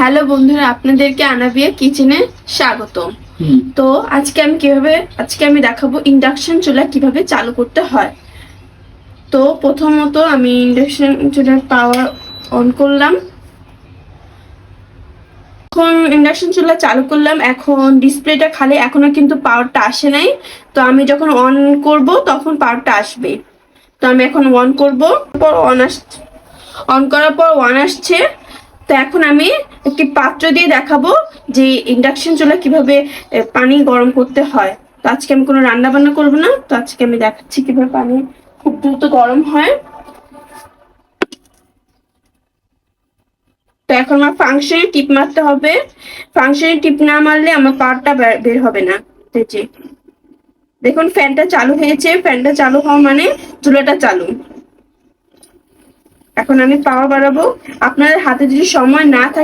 Hello বন্ধুরা, আপনাদেরকে আনাবিয়া কিচেনে স্বাগত। তো আজকে আমি দেখাবো ইন্ডাকশন চুলা কিভাবে চালু করতে হয়। তো প্রথমত আমি ইন্ডাকশন চুলার পাওয়ার অন করলাম। এখন ইন্ডাকশন চুলা চালু করলাম। এখন ডিসপ্লেটা খালি, এখনো কিন্তু পাওয়ারটা আসে নাই। তো আমি যখন অন করব তখন পাওয়ারটা আসবে। তো আমি এখন অন করব, অন করার পর ওয়ান আসছে। তো এখন আমি একটি পাত্র দিয়ে দেখাবো যে ইন্ডাকশন চুলা কিভাবে পানি গরম করতে হয়। তো আজকে আমি কোনো রান্না বান্না করবো না, তো আজকে আমি দেখাচ্ছি কিভাবে পানি খুব দ্রুত গরম হয়। তো এখন আমার ফাংশনে টিপ মারতে হবে। ফাংশনে টিপ না মারলে আমার পাওয়ারটা বের হবে না। দেখুন ফ্যানটা চালু হয়েছে, ফ্যানটা চালু হওয়া মানে চুলাটা চালু। এখন আমি পাওয়ার বাড়াবো। আপনাদের হাতে যদি সময় না থাকে